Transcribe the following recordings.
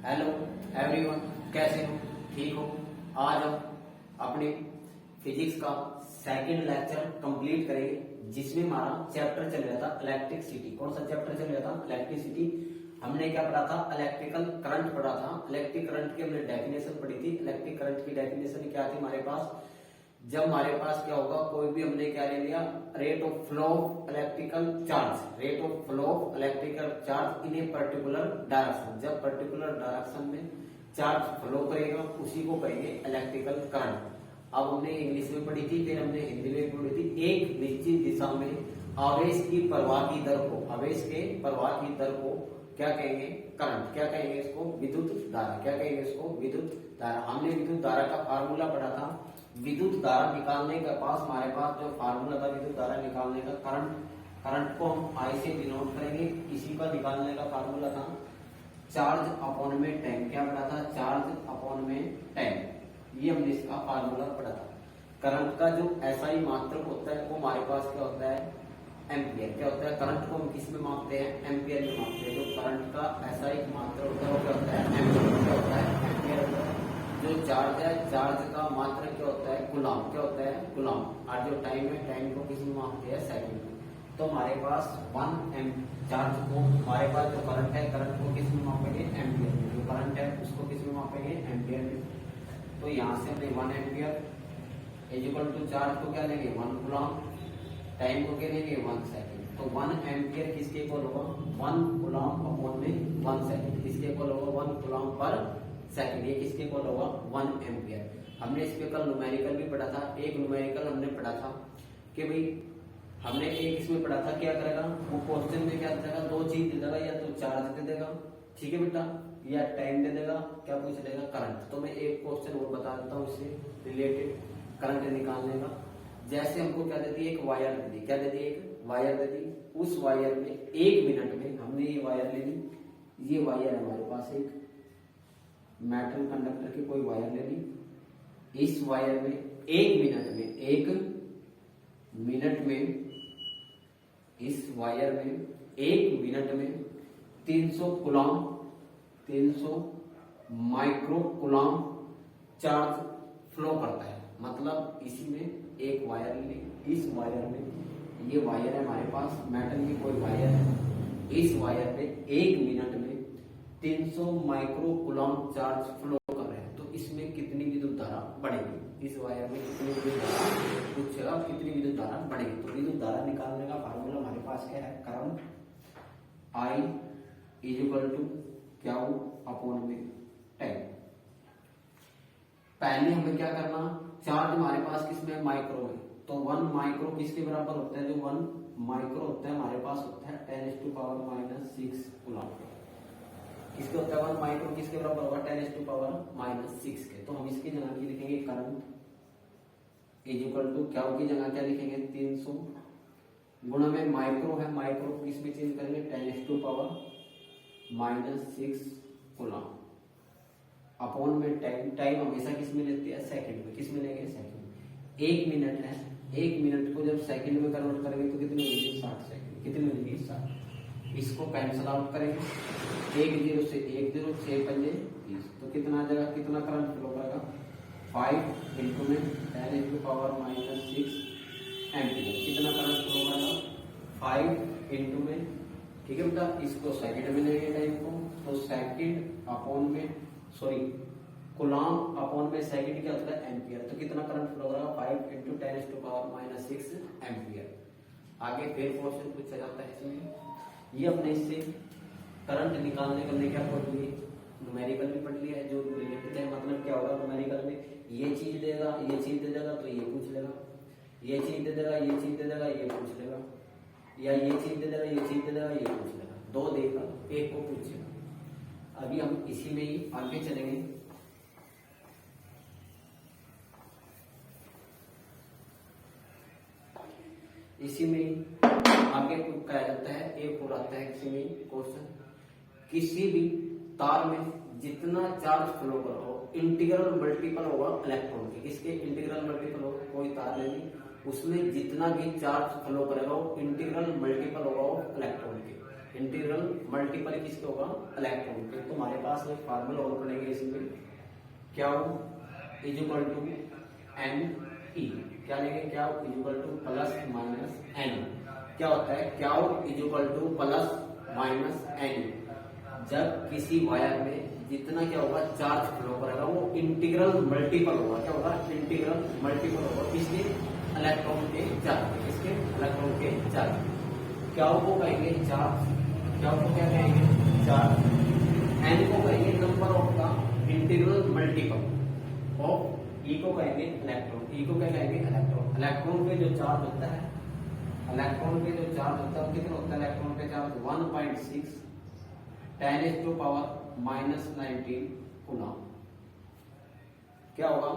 Hello everyone, कैसे हो? ठीक हो? आज हम अपने फिजिक्स का सेकंड लेक्चर कंप्लीट करेंगे, जिसमें हमारा चैप्टर चल रहा था इलेक्ट्रिसिटी। कौन सा चैप्टर चल रहा था? इलेक्ट्रिसिटी। हमने क्या पढ़ा था? इलेक्ट्रिकल करंट पढ़ा था। इलेक्ट्रिक करंट की हमने डेफिनेशन पढ़ी थी। इलेक्ट्रिक करंट की डेफिनेशन क्या थी हमारे पास? जब हमारे पास क्या होगा, कोई भी हमने क्या ले लिया, rate of flow of electrical charge, rate of flow of electrical charge in a particular direction. जब पर्टिकुलर डायरेक्शन में चार्ज फ्लो करेगा उसी को कहेंगे इलेक्ट्रिकल करंट। अब हमने इंग्लिश में पढ़ी थी, फिर हमने हिंदी में पढ़ी थी। एक निश्चित दिशा में आवेश की प्रवाह की दर को, आवेश के प्रवाह की दर को क्या कहेंगे? करंट। क्या कहेंगे इसको? विद्युत धारा। क्या कहेंगे इसको? विद्युत धारा। हमने विद्युत धारा का फार्मूला पढ़ा था। विद्युत धारा निकालने के पास हमारे पास जो फार्मूला था विद्युत धारा निकालने का, करंट को हम आई से डिनोट करेंगे। इसी का निकालने का फार्मूला था चार्ज अपॉन में टाइम। क्या पढ़ा था? चार्ज अपॉन में टाइम। ये हमने इसका फार्मूला पढ़ा था। करंट का जो एसआई मात्रक होता है वो हमारे पास क्या होता है? एम्पियर। क्या होता है? करंट को हम किस में मापते हैं? एम्पियर में मापते हैं। जो करंट का एसआई मात्रक होता है वो क्या होता है? एम्पियर। क्या होता है? एम्पियर होता है। जो चार्ज है, चार्ज का मात्रक क्या होता है? कूलम। क्या होता है? कूलम। और जो टाइम है, टाइम को किस में मापते हैं? सेकंड में। तो हमारे पास 1 एम चार्ज को, हमारे पास जो करंट है, करंट को किस में मापेंगे? एम्पियर में। जो करंट है उसको किस में मापेंगे? एम्पियर में। तो यहाँ से हमने 1 एम्पियर इक्वल टू चार्ज को क्या लेंगे? 1 कूलम। टाइम को क्या लेंगे? 1 सेकंड। तो 1 एम्पियर किसके इक्वल होगा? 1 कूलम अपॉन में 1 सेकंड। किसके इक्वल होगा? 1 कूलम पर सेकंड। ये किसके इक्वल होगा? 1 एम्पियर। हमने इस पे कल न्यूमेरिकल भी पढ़ा था। एक न्यूमेरिकल हमने पढ़ा था कि भाई हमने एक इसमें पढ़ा था क्या करेगा वो क्वेश्चन में, क्या देगा? दो चीज दे देगा, या तो चार्ज दे देगा, ठीक है बेटा, या टाइम दे देगा। क्या पूछ लेगा? करंट। तो मैं एक क्वेश्चन और बता देता हूँ इससे रिलेटेड, करंट निकालने का। जैसे हमको क्या देती है? एक वायर दे दी। क्या दे दी? एक वायर दे दी। उस वायर में 1 मिनट में हमने ये वायर ले ली। ये वायर है हमारे पास, एक मेटल कंडक्टर की कोई वायर ले ली। इस वायर में 1 मिनट में, 1 मिनट में, इस वायर में 1 मिनट में 300 coulomb, 300 micro coulomb charge flow करता है। मतलब इसी में एक वायर ले, इस वायर में, ये वायर है हमारे पास मेटल की कोई वायर है। इस वायर में 1 मिनट में 300 माइक्रो कूलम चार्ज फ्लो कर रहे हैं। तो इसमें कितनी विद्युत धारा बढ़ेगी? इस वायर में कितनी विद्युत धारा पूछेगा, कितनी विद्युत धारा बढ़ेगी? तो विद्युत धारा निकालने का फार्मूला हमारे पास क्या है? Current I is equal to q upon में टाइम। पहले हमें क्या करना? चार्ज हमारे पास किसमें? माइक्रो में। तो 1 माइक्रो किसके बराबर होता है? जो 1 माइक्रो होता है हमारे पास होता है 10⁻⁻6 कूलम। किसके होता है? 1 माइक्रो किसके बराबर होगा? 10⁻⁻6 के। तो हम इसकी जगह की लिखेंगे करंट इज इक्वल टू क्या की जगह क्या लिखेंगे? 300 गुणा में माइक्रो है, माइक्रो को किसमें चेंज करेंगे? 10⁻⁻6 कूलम अपॉन में टाइम। टाइम हमेशा किसमें लेते हैं? सेकंड में। किसमें लेंगे? सेकंड। 1 मिनट है, 1 मिनट को जब सेकंड में कन्वर्ट करेंगे तो कितनी होगी? 60 सेकंड। कितनी होगी? 60। इसको कैंसिल आउट करेंगे, 1 0 से 1 0, 6 पंजे 30। तो कितना आ जाएगा? कितना करंट फ्लो करेगा? 5 इंटू में 10⁻⁻6 एम्पियर। कितना करंट फ्लो करेगा? 5 इंटू में, ठीक है बेटा। इसको सेकंड में लेंगे टाइम को, तो सेकंड अपॉन में, सॉरी कूलम अपॉन में सेकंड क्या होता है? एम्पियर। तो कितना करंट फ्लो करेगा? 5 इंटू 10⁻⁻6 एम्पियर। आगे फिर क्वेश्चन पूछा जाता है इसमें। ये अपने इससे करंट निकालने के लिए क्या पढ़ लिए? न्यूमेरिकल भी पढ़ लिया है जो रिलेटेड है। मतलब क्या होगा न्यूमेरिकल में? ये चीज देगा, ये चीज दे देगा तो ये पूछ लेगा, ये चीज दे देगा, ये चीज दे देगा, ये पूछ लेगा, या ये चीज दे देगा, ये चीज दे देगा, ये पूछ लेगा। 2 देगा, 1 को पूछेगा। अभी हम इसी में ही आगे चलेंगे। इसी में आगे कहा जाता है, एक और आता है इसी में क्वेश्चन, किसी भी तार में जितना चार्ज फ्लो कर रहा हो इंटीग्रल मल्टीपल होगा इलेक्ट्रॉन के। किसके इंटीग्रल मल्टीपल होगा? कोई तार लेनी, उसमें जितना भी चार्ज फ्लो करेगा वो इंटीग्रल मल्टीपल होगा इलेक्ट्रॉन के। इंटीग्रल मल्टीपल किसके होगा, इलेक्ट्रॉन के। तो हमारे पास एक फार्मूला और पढ़ेंगे इसमें, क्या is equal to n e, क्या लेंगे, क्या is equal to plus minus n. क्या होता है, क्या is equal to plus minus n. जब किसी वायर में जितना क्या होगा चार्ज फ्लो करेगा वो इंटीग्रल मल्टीपल होगा, क्या होगा, इंटीग्रल मल्टीपल होगा किसके, इलेक्ट्रॉन के चार्ज, किसके, इलेक्ट्रॉन के चार्ज। क्या को कहेंगे चार्ज, क्या को क्या कहेंगे, चार्ज। एन को कहेंगे नंबर ऑफ का इंटीग्रल मल्टीपल ऑफ, ई को कहेंगे इलेक्ट्रॉन, ई को क्या कहेंगे, इलेक्ट्रॉन। इलेक्ट्रॉन पे जो चार्ज होता है, इलेक्ट्रॉन पे जो चार्ज होता है कितना होता है, इलेक्ट्रॉन पे चार्ज 1.6 10⁻⁻19 कूलम। क्या होगा,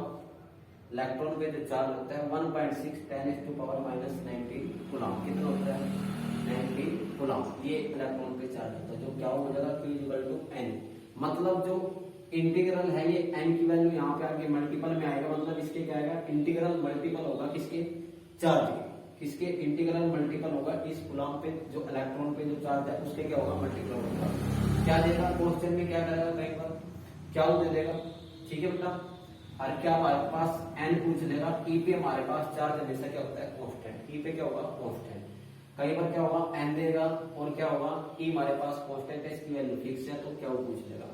इलेक्ट्रॉन पे जो चार्ज होता है 1.6 10⁻⁻19 कूलम, कितना होता है, 90 कूलम। ये इलेक्ट्रॉन पे चार्ज होता है, जो क्या हो जाएगा, Q इक्वल टू एन। मतलब जो इंटीग्रल है ये एन की वैल्यू यहाँ पे आगे मल्टीपल में आएगा, मतलब इसके क्या आएगा, इंटीग्रल मल्टीपल होगा किसके, चार्ज के, किसके, इंटीग्रल मल्टीपल होगा इस कूलम पे जो इलेक्ट्रॉन पे जो चार्ज है उसके क्या होगा, मल्टीपल होगा। क्या देगा क्वेश्चन में, क्या करेगा कहीं पर, क्या दे देगा, ठीक है बेटा। और क्या हमारे पास एन पूछ लेगा, ई पे हमारे पास चार्ज हमेशा क्या होता है, कांस्टेंट, ई पे क्या होगा, कांस्टेंट। कहीं पर क्या होगा, एन देगा और क्या होगा, ई हमारे पास कांस्टेंट है, इसकी वैल्यू फिक्स है, तो क्या वो पूछ लेगा।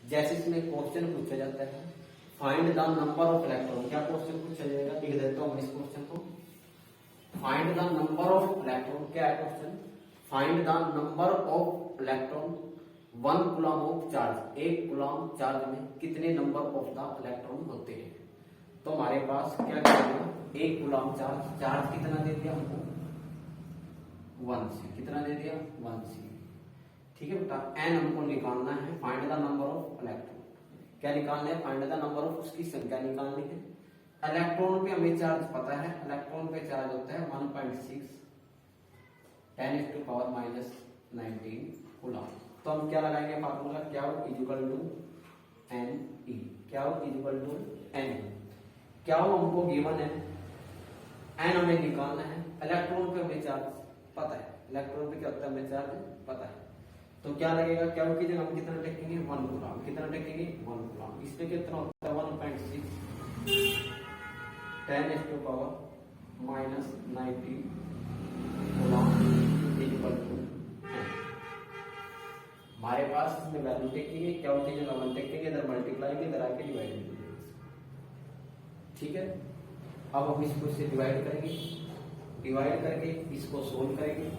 जैसे इसमें क्वेश्चन पूछा जाता है, find the number of electron, क्या क्वेश्चन पूछा जाएगा, लिख देता हूँ इस क्वेश्चन को। Find the number of electron, क्या है question, find the number of electron 1 coulomb of charge, 1 coulomb charge में कितने नंबर ऑफ द इलेक्ट्रॉन होते हैं। तो हमारे पास क्या करेगा, 1 कूलम चार्ज, चार्ज कितना दे दिया हमको, 1c, कितना दे दिया, 1c, ठीक है बेटा। एन हमको निकालना है, find the number of electron, क्या निकालना है, फाइंड द नंबर ऑफ, उसकी संख्या निकालनी है। इलेक्ट्रॉन पे हमें चार्ज पता है, इलेक्ट्रॉन पे चार्ज होता है 1.6 10⁻⁻19 कूलम। तो हम क्या लगाएंगे फार्मूला, क्या is equal to n e, क्या इज इक्वल टू एन। क्या हमको गिवन है, एन हमें निकालना है, इलेक्ट्रॉन पे हमें चार्ज पता है, इलेक्ट्रॉन पे क्या होता है हमें चार्ज पता है। तो क्या लगेगा, क्या की जगह हम कितना टेकेंगे, 1 कूलम, कितना टेकेंगे, 1 कूलम। इसमें कितना होता है 1.6 10⁻⁻19 कूलम इक्वल टू। हमारे पास इसमें वैल्यू टेकेंगे, क्या की जगह 1 टेकेंगे, इधर मल्टीप्लाई के इधर आके डिवाइड करेंगे, ठीक है। अब हम इसको इससे डिवाइड करेंगे, डिवाइड करके इसको सोल्व करेंगे,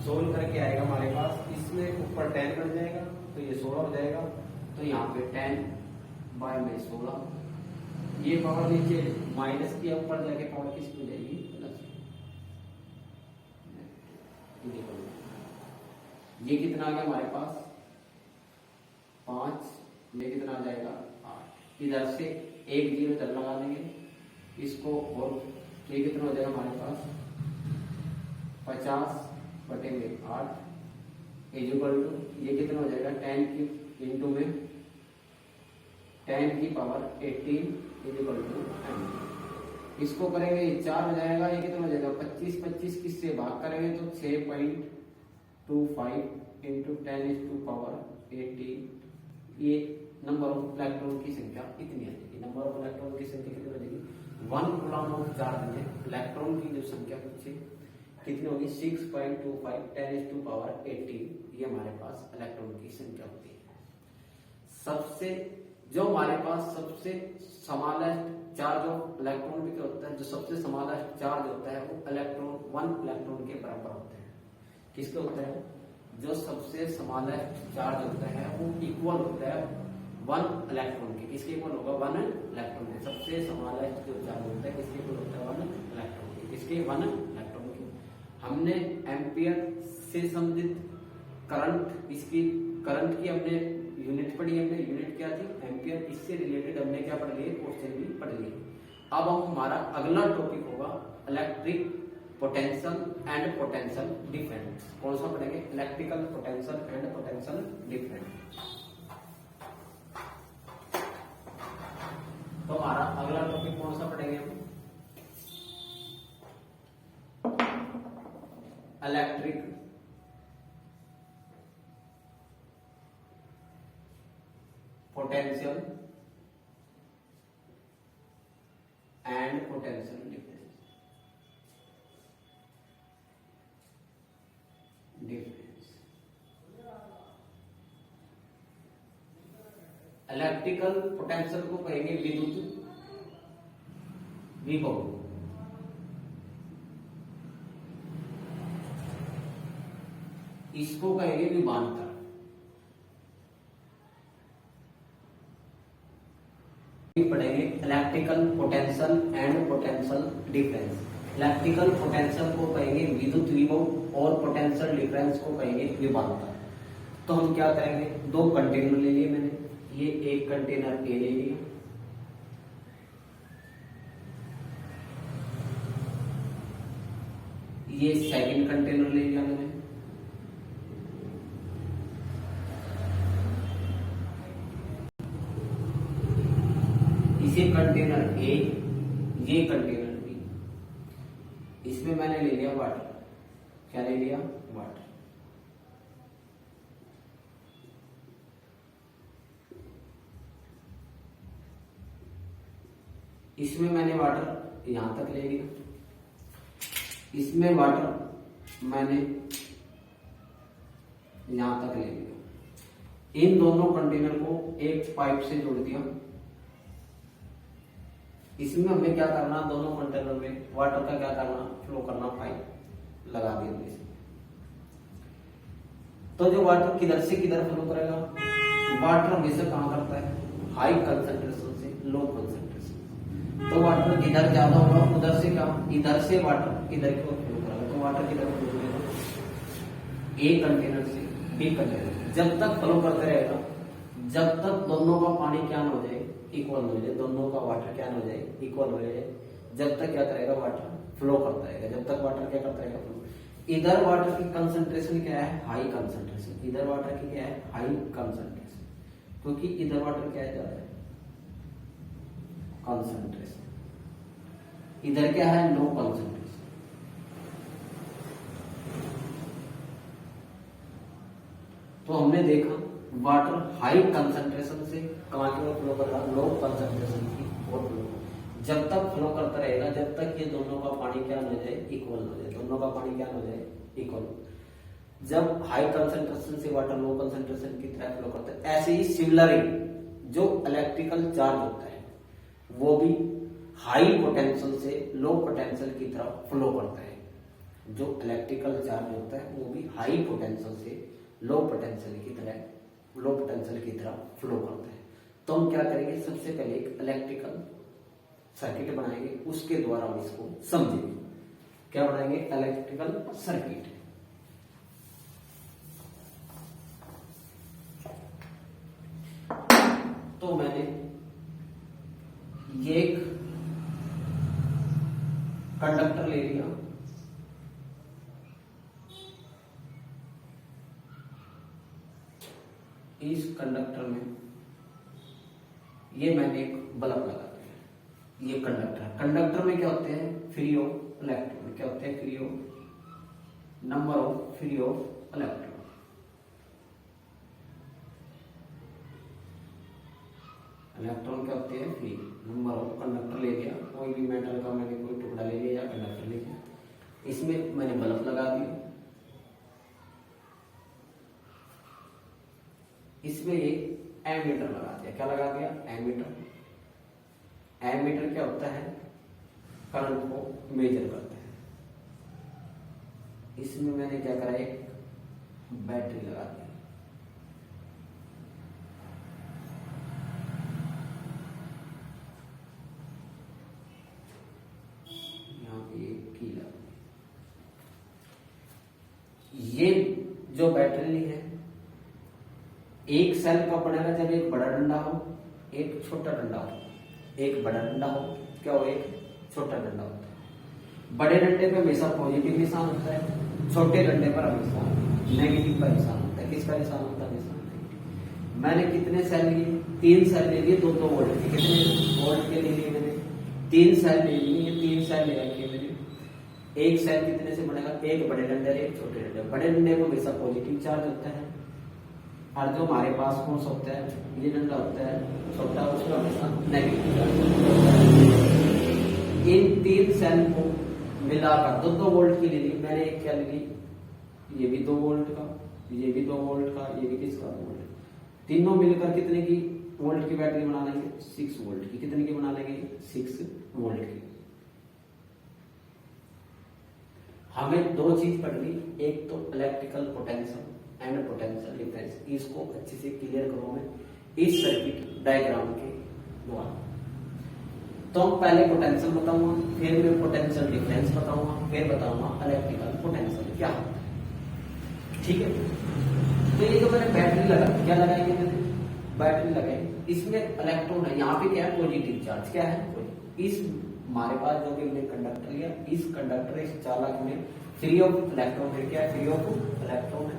सोल्व करके आएगा हमारे पास, इसमें ऊपर 10 बन जाएगा तो ये 16 हो जाएगा। तो यहाँ पे 10/16, ये पावर नीचे माइनस की, ऊपर जाके पावर किसकी हो जाएगी, प्लस। ये कितना आ गया हमारे पास 5, ये कितना आ जाएगा 8। इधर से 1 0 इधर लगा देंगे इसको, और ये कितना हो जाएगा हमारे पास 50/8 इज इक्वल टू, ये कितना हो जाएगा 10 की इंटू में 10 की पावर 18 इज इक्वल टू 10। इसको करेंगे ये 4 हो जाएगा, ये कितना हो जाएगा 25 किससे भाग करेंगे तो 6.25 इंटू 10⁻18। ये नंबर ऑफ इलेक्ट्रॉन की संख्या इतनी आ जाएगी, नंबर ऑफ इलेक्ट्रॉन की संख्या कितनी हो जाएगी, 1 कूलम ऑफ चार्ज में इलेक्ट्रॉन की जो संख्या कितनी होगी 6.25 10⁻18। ये हमारे पास इलेक्ट्रॉन की संख्या होती है। सबसे जो हमारे पास सबसे स्मॉलेस्ट चार्ज ऑफ इलेक्ट्रॉन भी क्या होता है, जो सबसे स्मॉलेस्ट चार्ज होता है वो इलेक्ट्रॉन 1 इलेक्ट्रॉन के बराबर होते हैं। किसके होता है, जो सबसे स्मॉलेस्ट चार्ज होता है वो इक्वल होता है 1 इलेक्ट्रॉन के, किसके इक्वल होगा 1 इलेक्ट्रॉन के। सबसे स्मॉलेस्ट जो चार्ज होता है किसके इक्वल होता है 1 इलेक्ट्रॉन के, किसके 1 इलेक्ट्रॉन के। हमने एम्पियर से संबंधित करंट, इसकी करंट की हमने यूनिट पढ़ी, हमने यूनिट क्या थी एम्पियर, इससे रिलेटेड हमने क्या पढ़ लिए, क्वेश्चन भी पढ़ लिए। अब हम हमारा अगला टॉपिक होगा electric potential and potential difference. कौन सा पढ़ेंगे, electrical potential and potential difference. तो हमारा अगला टॉपिक कौन सा पढ़ेंगे हम, electric potential and potential difference. Electrical potential को कहेंगे विद्युत विभव, इसको कहेंगे विभवांतर। पढ़ेंगे electrical potential and potential difference. Electrical potential को कहेंगे विद्युत विभव और पोटेंशियल डिफरेंस को कहेंगे विभवांतर। तो हम क्या करेंगे, दो कंटेनर ले लिए मैंने, ये एक कंटेनर ए ले लिया, ये सेकंड कंटेनर ले लिया मैंने, इसे कंटेनर ए, ये कंटेनर बी, इसमें मैंने ले लिया वाटर। क्या ले लिया, वाटर। इसमें मैंने वाटर यहां तक ले लिया, इसमें वाटर मैंने यहां तक ले लिया। इन दोनों कंटेनर को एक पाइप से जोड़ दिया। इसमें हमें क्या करना, दोनों कंटेनर में वाटर का क्या करना, फ्लो करना, पाइप लगा दिया हमने। तो जो वाटर किधर से किधर फ्लो करेगा, वाटर हमेशा कहां करता है, हाई कंसंट्रेशन से लो कंसंट्रेशन। तो वाटर जिधर ज्यादा होगा उधर से क्या, इधर से वाटर इधर की ओर फ्लो करेगा। तो वाटर किधर फ्लो करेगा, ए कंटेनर से बी कंटेनर। जब तक फ्लो करते रहेगा, जब तक दोनों का पानी क्या हो जाए, इक्वल हो जाए, दोनों का वाटर क्या हो जाए, इक्वल हो जाए, जब तक क्या करेगा, वाटर फ्लो करता रहेगा। जब तक वाटर क्या करता रहेगा, फ्लो। इधर वाटर की कंसंट्रेशन क्या है, हाई कंसंट्रेशन। इधर वाटर की क्या है, हाई कंसंट्रेशन, क्योंकि इधर वाटर क्या है, ज्यादा है, कंसंट्रेशन। इधर क्या है, लो कंसंट्रेशन। तो हमने देखा वाटर हाई कंसंट्रेशन से कहां की ओर फ्लो कर रहा, लो कंसंट्रेशन की ओर फ्लो। जब तक फ्लो करता रहेगा, जब तक ये दोनों का पानी क्या हो जाए, इक्वल हो जाए, दोनों का पानी क्या हो जाए, इक्वल। जब हाई कंसंट्रेशन से वाटर लो कंसंट्रेशन की तरह फ्लो करता है, ऐसे ही सिमिलरली जो इलेक्ट्रिकल चार्ज होता है वो भी हाई पोटेंशियल से लो पोटेंशियल की तरफ फ्लो करता है। जो इलेक्ट्रिकल चार्ज होता है वो भी हाई पोटेंशियल से लो पोटेंशियल की तरफ फ्लो करता है। तो हम क्या करेंगे, सबसे पहले एक इलेक्ट्रिकल सर्किट बनाएंगे, उसके द्वारा हम इसको समझेंगे। क्या बनाएंगे, इलेक्ट्रिकल सर्किट। तो मैंने ये एक कंडक्टर ले लिया, इस कंडक्टर में ये मैंने एक बल्ब लगा दिया। ये कंडक्टर में क्या होते हैं, फ्री ऑफ इलेक्ट्रॉन। क्या होते हैं, free of number of free of electron. Electron क्या होते हैं, फ्री नंबर ऑफ। कंडक्टर ले लिया, कोई भी मेटल का मैंने कोई टुकड़ा ले लिया या कंडक्टर ले लिया, इसमें मैंने बल्ब लगा दिया। इसमें एक एमीटर लगा दिया। क्या लगा दिया, एमीटर। एमीटर क्या होता है, करंट को मेजर करता है। इसमें मैंने क्या करा, एक बैटरी लगा दी। यहाँ पे एक की लगा। ये जो बैटरी है, एक सेल का बनेगा जब एक बड़ा डंडा हो, एक छोटा डंडा हो। एक बड़ा डंडा हो, क्या हो, एक छोटा डंडा होता है। बड़े डंडे पे हमेशा पॉजिटिव निशान होता है, छोटे डंडे पर हमेशा नेगेटिव का निशान होता है। किसका निशान होता है, निशान। मैंने कितने सेल लिए, 3 सेल ले लिए, 2-2 वोल्ट के। कितने वोल्ट के ले लिए मैंने, 3 सेल ले लिए। 3 सेल ले रखे मैंने। एक सेल कितने से बनेगा, एक बड़े डंडे, एक छोटे डंडे। बड़े डंडे को हमेशा पॉजिटिव चार्ज होता है, और जो हमारे पास कौन सा होता है, ये डंडा होता है छोटा, उसका हमेशा नेगेटिव चार्ज। इन तीन सेल को मिलाकर दो वोल्ट की ले ली मैंने, एक क्या ले ली, ये भी 2 वोल्ट का, ये भी 2 वोल्ट का, ये भी किसका 2 वोल्ट, तीनों मिलकर कितने की वोल्ट की बैटरी बना लेंगे, 6 वोल्ट की। कितने की बना लेंगे, 6 वोल्ट की। हमें दो चीज पढ़नी, एक तो electrical potential and potential difference, इसको अच्छे से क्लियर करो मैं इस सर्किट डायग्राम के द्वारा। तो हम पहले पोटेंशियल बताऊंगा, फिर मैं पोटेंशियल डिफरेंस बताऊंगा, फिर बताऊंगा इलेक्ट्रिकल पोटेंशियल क्या है, ठीक है। तो ये जो मैंने बैटरी लगा, क्या लगाएंगे मैंने, बैटरी लगाएंगे, इसमें इलेक्ट्रॉन है, यहाँ पे क्या है पॉजिटिव चार्ज, क्या है इस हमारे पास जो भी हमने कंडक्टर लिया, इस कंडक्टर इस चालक में फ्री ऑफ इलेक्ट्रॉन है, क्या फ्री ऑफ इलेक्ट्रॉन है।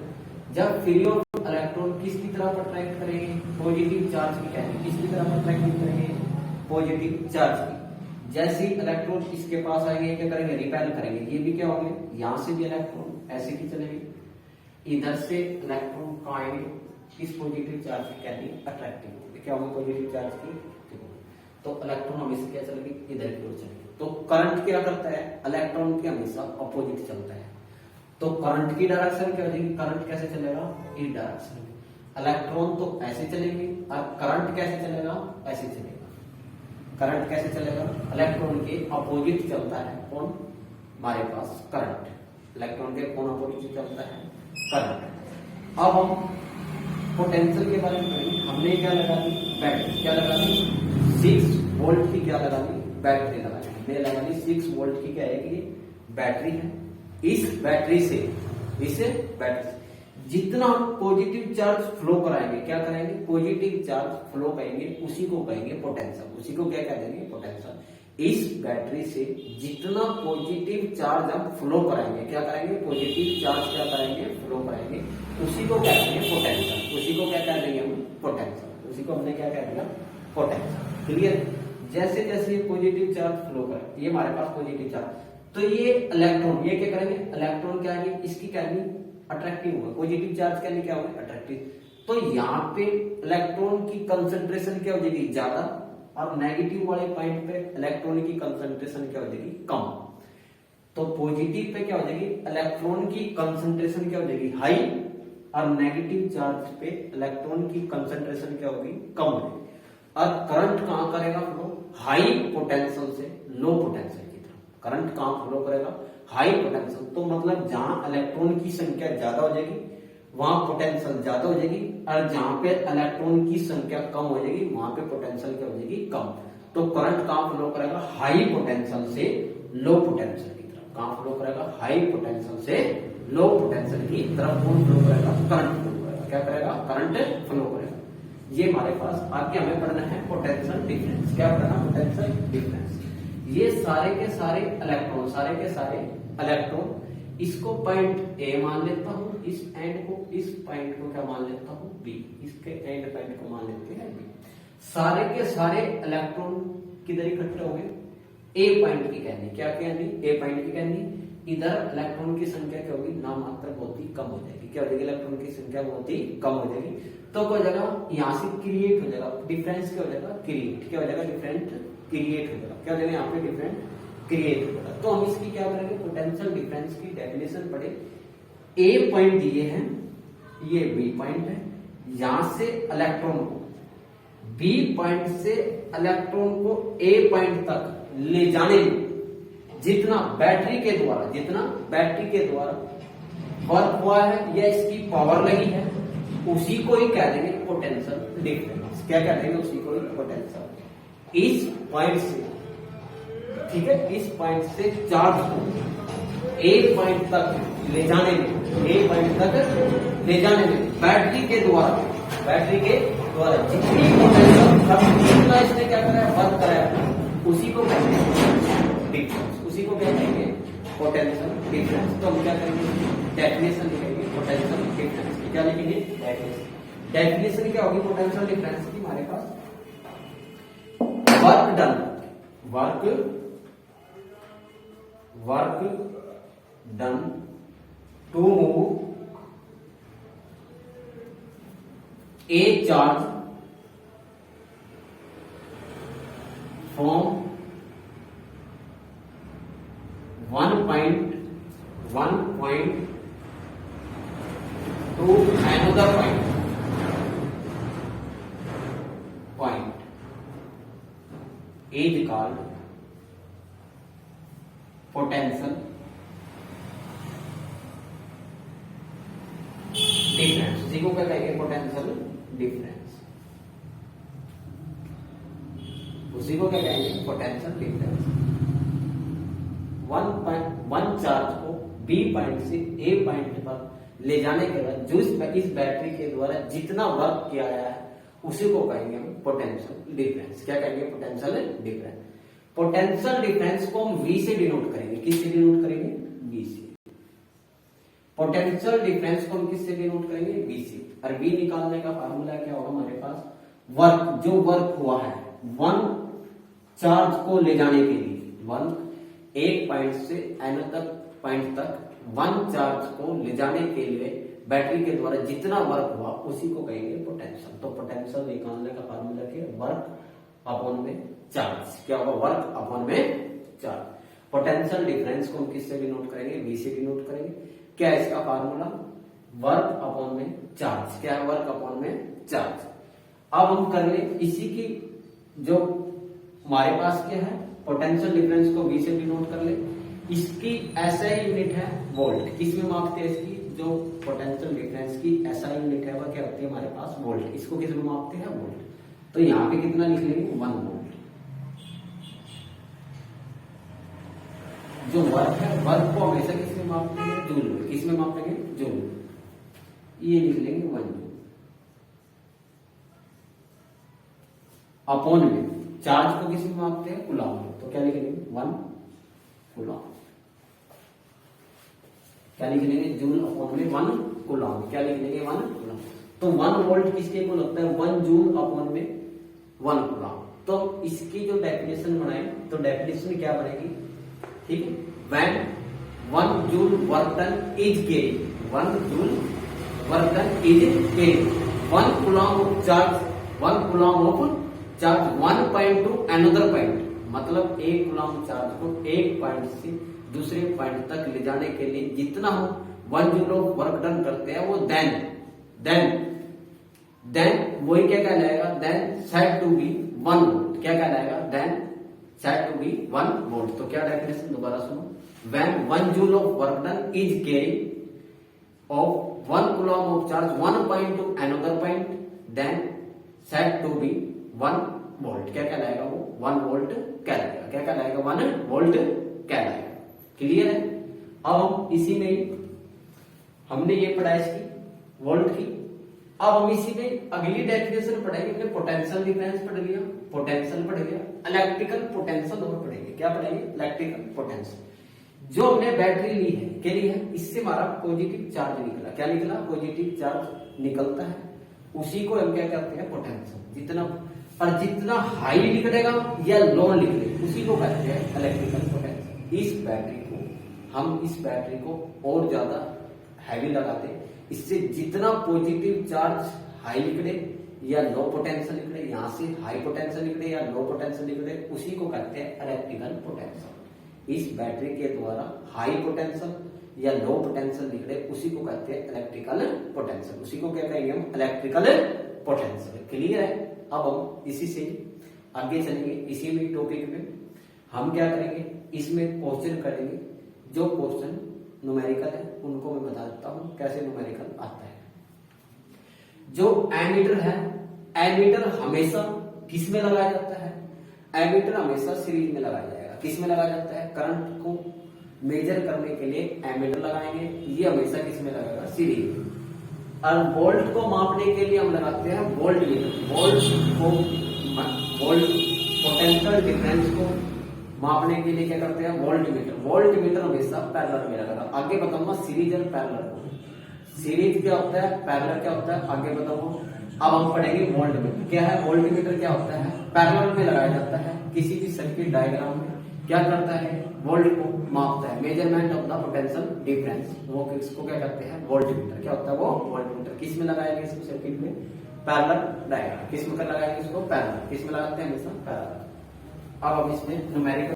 जब फ्री ऑफ इलेक्ट्रॉन किसकी तरफ अट्रैक्ट करेंगे, पॉजिटिव चार्ज की, कहेंगे किसकी तरफ अट्रैक्ट करेंगे, पॉजिटिव चार्ज की। जैसे इलेक्ट्रॉन इसके पास आएंगे क्या करेंगे, रिपेल करेंगे, ये भी क्या होंगे, यहाँ से भी इलेक्ट्रॉन ऐसे ही चलेंगे, इधर से इलेक्ट्रॉन कहाँ आएंगे, इस पॉजिटिव चार्ज की कहते अट्रैक्टिव, क्या होंगे पॉजिटिव चार्ज की, तो इलेक्ट्रॉन हमेशा क्या चलेगी, इधर की ओर चलेगी। तो करंट क्या करता है, इलेक्ट्रॉन के हमेशा अपोजिट चलता है। तो करंट की डायरेक्शन क्या हो जाएगी, करंट कैसे चलेगा, इस डायरेक्शन में। इलेक्ट्रॉन तो ऐसे चलेंगे और करंट कैसे चलेगा, ऐसे चलेगा। करंट कैसे चलेगा, इलेक्ट्रॉन के अपोजिट चलता है कौन, हमारे पास करंट, इलेक्ट्रॉन के कौन अपोजिट चलता है, करंट। अब हम पोटेंशियल के बारे में पढ़ेंगे। हमने क्या लगा दी, बैटरी, क्या लगा दी, 6 वोल्ट की क्या लगा दी, बैटरी लगा दी। हमने लगा दी 6 वोल्ट की, क्या है कि बैटरी है। इस बैटरी से, इसे बैटरी से जितना पॉजिटिव चार्ज फ्लो कराएंगे, क्या कराएंगे, पॉजिटिव चार्ज फ्लो करेंगे, उसी को कहेंगे पोटेंशियल, उसी को क्या कह देंगे, पोटेंशियल। इस बैटरी से जितना पॉजिटिव चार्ज हम फ्लो कराएंगे, क्या कराएंगे, पॉजिटिव चार्ज क्या कराएंगे, फ्लो कराएंगे, उसी को क्या कहेंगे, पोटेंशियल। उसी को क्या कह देंगे हम, पोटेंशियल। उसी को हमने क्या कह दिया, पोटेंशियल। क्लियर। जैसे जैसे ये पॉजिटिव चार्ज फ्लो करे, ये हमारे पास पॉजिटिव चार्ज, तो ये इलेक्ट्रॉन, ये क्या करेंगे, इलेक्ट्रॉन क्या है, इसकी क्या है, अट्रैक्टिव होगा, पॉजिटिव चार्ज क्या क्या होगा, अट्रैक्टिव। तो यहाँ पे इलेक्ट्रॉन की कंसंट्रेशन क्या हो जाएगी, ज्यादा, और नेगेटिव वाले पॉइंट पे इलेक्ट्रॉन की कंसंट्रेशन क्या हो जाएगी, कम। तो पॉजिटिव पे क्या हो जाएगी, इलेक्ट्रॉन की कंसंट्रेशन क्या हो जाएगी, हाई, और नेगेटिव चार्ज पे इलेक्ट्रॉन की कंसंट्रेशन क्या होगी, कम होगी। और करंट कहां करेगा फ्लो, हाई पोटेंशियल से लो पोटेंशियल की तरफ। करंट कहां फ्लो करेगा, हाई पोटेंशियल, तो मतलब जहां इलेक्ट्रॉन की संख्या ज्यादा हो जाएगी वहां पोटेंशियल ज्यादा हो जाएगी, और जहां पे इलेक्ट्रॉन की संख्या कम हो जाएगी वहां पे पोटेंशियल क्या हो जाएगी, कम। तो करंट कहां फ्लो करेगा, हाई पोटेंशियल से लो पोटेंशियल की तरफ। कहां फ्लो करेगा, हाई पोटेंशियल से लो पोटेंशियल की तरफ कौन फ्लो करेगा, करंट फ्लो करेगा। क्या करेगा, करंट फ्लो करेगा। ये हमारे पास आगे हमें पढ़ना है पोटेंशियल डिफरेंस। क्या पढ़ना, पोटेंशियल डिफरेंस। ये सारे के सारे इलेक्ट्रॉन, सारे के सारे इलेक्ट्रॉन, इसको पॉइंट ए मान लेता हूं, इस एंड को, इस पॉइंट को क्या मान लेता हूं, बी, इसके एंड पॉइंट को मान लेते हैं बी। सारे के सारे इलेक्ट्रॉन किधर इकट्ठे हो गए, ए पॉइंट की कहनी, क्या कहनी, ए पॉइंट की कहनी। इधर इलेक्ट्रॉन की संख्या क्या होगी, नामात्र बहुत ही कम हो जाएगी। क्या हो जाएगी, इलेक्ट्रॉन की संख्या बहुत ही कम हो जाएगी। तो क्या हो जाएगा, यहाँ से क्रिएट हो जाएगा डिफरेंस, क्या हो जाएगा, क्रिएट, क्या हो जाएगा, डिफरेंट क्रिएट हो जाएगा। क्या हो जाएगा, यहाँ पे डिफरेंट क्रिएट हो जाएगा। तो हम इसकी क्या करेंगे, पोटेंशियल डिफरेंस की डेफिनेशन पढ़े। ए पॉइंट दिए हैं, ये बी पॉइंट है, यहां से इलेक्ट्रॉन को, बी पॉइंट से इलेक्ट्रॉन को ए पॉइंट तक ले जाने में जितना बैटरी के द्वारा, जितना बैटरी के द्वारा वर्क हुआ है या इसकी पावर लगी है, उसी को ही कह देंगे पोटेंशियल डिफरेंस। क्या कह देंगे, उसी को ही पोटेंशियल। इस पॉइंट से, ठीक है, इस पॉइंट से चार्ज को ए पॉइंट तक ले जाने में, ए पॉइंट तक ले जाने में बैटरी के द्वारा, बैटरी के द्वारा जितनी पोटेंशियल, जितना इसने क्या कराया, वर्क कराया, उसी को कहते हैं डिफरेंस, उसी को क्या कहेंगे, पोटेंशियल डिफरेंस। तो हम क्या करेंगे, डेफिनेशन लिखेंगे पोटेंशियल डिफरेंस की। क्या लिखेंगे, डेफिनेशन। डेफिनेशन क्या होगी पोटेंशियल डिफरेंस की, हमारे पास work done, work done to move a charge from one point to another point is called potential difference। उसी को क्या कहेंगे? Potential difference. उसी को क्या कहेंगे? Potential difference. वन चार्ज को बी पॉइंट से ए पॉइंट पर ले जाने के बाद जो इस बैटरी के द्वारा जितना वर्क किया गया है उसी को कहेंगे हम पोटेंशियल डिफरेंस। क्या कहेंगे? Potential difference. पोटेंशियल डिफरेंस को हम V से डिनोट करेंगे। किससे डिनोट करेंगे? V से। पोटेंशियल डिफरेंस को हम किससे डिनोट करेंगे? V से। और V निकालने का फार्मूला क्या होगा हमारे पास? वर्क, जो वर्क हुआ है वन चार्ज को ले जाने के लिए, एक पॉइंट से अनदर पॉइंट तक वन चार्ज को ले जाने के लिए बैटरी के द्वारा जितना वर्क हुआ उसी को कहेंगे पोटेंशियल। तो पोटेंशियल निकालने का फार्मूला क्या है? वर्क अपॉन में चार्ज। क्या होगा? वर्क अपॉन में चार्ज। पोटेंशियल डिफरेंस को हम किससे डिनोट करेंगे? V से डिनोट करेंगे। क्या है इसका फार्मूला? वर्क अपॉन में चार्ज। क्या है? वर्क अपॉन में चार्ज। अब हम कर ले इसी की जो हमारे पास क्या है पोटेंशियल डिफरेंस को V से डिनोट कर ले। इसकी SI यूनिट है वोल्ट। किस में मापते हैं? इसकी जो पोटेंशियल डिफरेंस की SI यूनिट है वह क्या होती है हमारे पास? वोल्ट। इसको किस में मापते हैं? वोल्ट। तो यहाँ पे कितना लिख लेंगे? 1 वोल्ट। जो वर्क है वर्क को हमेशा किस में मापते हैं? जूल में। किस में मापेंगे? जूल। ये लिख लेंगे 1 जूल। अपॉन में चार्ज को किस में मापते हैं? कूलॉम में। तो क्या लिख लेंगे? 1 कूलॉम। क्या लिख लेंगे? जूल अपॉन में 1 कूलॉम। क्या लिख लेंगे? 1 कूलॉम। तो 1 वोल्ट किसके इक्वल होता है? 1 जूल अपॉन में 1 कूलॉम। तो इसकी जो डेफिनेशन बनाए तो डेफिनेशन क्या बनेगी? ठीक है, when 1 joule work done is के 1 जूल वर्क डन इज के 1 coulomb of charge 1 coulomb of charge 1 point to another point. मतलब एक कूलॉम चार्ज को एक पॉइंट से दूसरे पॉइंट तक ले जाने के लिए जितना हम 1 जूल ऑफ वर्क डन करते हैं वो देन वही क्या कहलाएगा? Then said to be 1 volt. क्या कहलाएगा? Then said to be 1 volt. तो क्या डेफिनेशन दोबारा सुनो, when 1 joule of work done is carry of 1 coulomb of charge 1 point to another point then said to be 1 volt. क्या कहलाएगा? वो 1 volt कहलाएगा। क्या कहलाएगा? 1 वोल्ट कहलाएगा। क्लियर है? अब हम इसी में हमने ये पढ़ा इसकी वोल्ट की। अब हम इसी में अगली डेफिनेशन पढ़ेंगे। हमने पोटेंशियल डिफरेंस पढ़ लिया, पोटेंशियल पढ़ लिया, इलेक्ट्रिकल पोटेंशियल और पढ़ेंगे। क्या पढ़ेंगे? Electrical potential. जो हमने बैटरी ली है के लिए है इससे हमारा पॉजिटिव चार्ज निकला। क्या निकला? पॉजिटिव चार्ज निकलता है। उसी को हम क्या कहते हैं? पोटेंशियल। जितना हाई निकलेगा या लो निकले उसी को कहते हैं इलेक्ट्रिकल पोटेंशियल। इस बैटरी को और ज्यादा हैवी लगाते हैं। इससे जितना पॉजिटिव चार्ज हाई निकले या लो पोटेंशियल निकले, यहां से हाई पोटेंशियल निकले या लो पोटेंशियल निकले उसी को कहते हैं इलेक्ट्रिकल पोटेंशियल। इस बैटरी के द्वारा हाई पोटेंशियल या लो पोटेंशियल निकले उसी को कहते हैं इलेक्ट्रिकल पोटेंशियल। उसी को क्या कहेंगे हम? Electrical potential. क्लियर है? अब हम इसी से आगे चलेंगे। इसी में टॉपिक में हम क्या करेंगे? इसमें क्वेश्चन करेंगे। जो क्वेश्चन न्यूमेरिकल है उनको मैं बता देता हूं कैसे न्यूमेरिकल आता है। जो एमीटर है, एमीटर हमेशा किस में लगाया जाता है? एमीटर हमेशा सीरीज में लगाया जाएगा। किस में लगाया जाता है? करंट को मेजर करने के लिए एमीटर लगाएंगे। ये हमेशा किस में लगेगा? सीरीज में। और वोल्ट को मापने के लिए हम लगाते हैं volt meter. Volt potential difference को मापने के लिए क्या करते हैं? Volt meter. वोल्ट मीटर हमेशा पैरेलल में लगेगा। आगे बताऊंगा सीरीज और पैरेलल को। सीरीज क्या होता है? पैरेलल क्या होता है? आगे बताऊंगा। अब हम पढ़ेंगे वोल्ट मीटर। क्या है वोल्ट मीटर? क्या होता है? पैरेलल में लगाया जाता है। किसी भी सर्किट डायग्राम में क्या करता है? वोल्ट को मापता है। Measurement of the potential difference. वो इसको क्या करते हैं? Volt meter. क्या होता है वो? Volt meter. किस में लगाया गया? इस सर्किट में पैरेलल डायग्राम। किस में कर लगाएंगे इसको? पैरेलल। किस में लगाते हैं हमेशा? पैरेलल। अब हम इसमें न्यूमेरिकल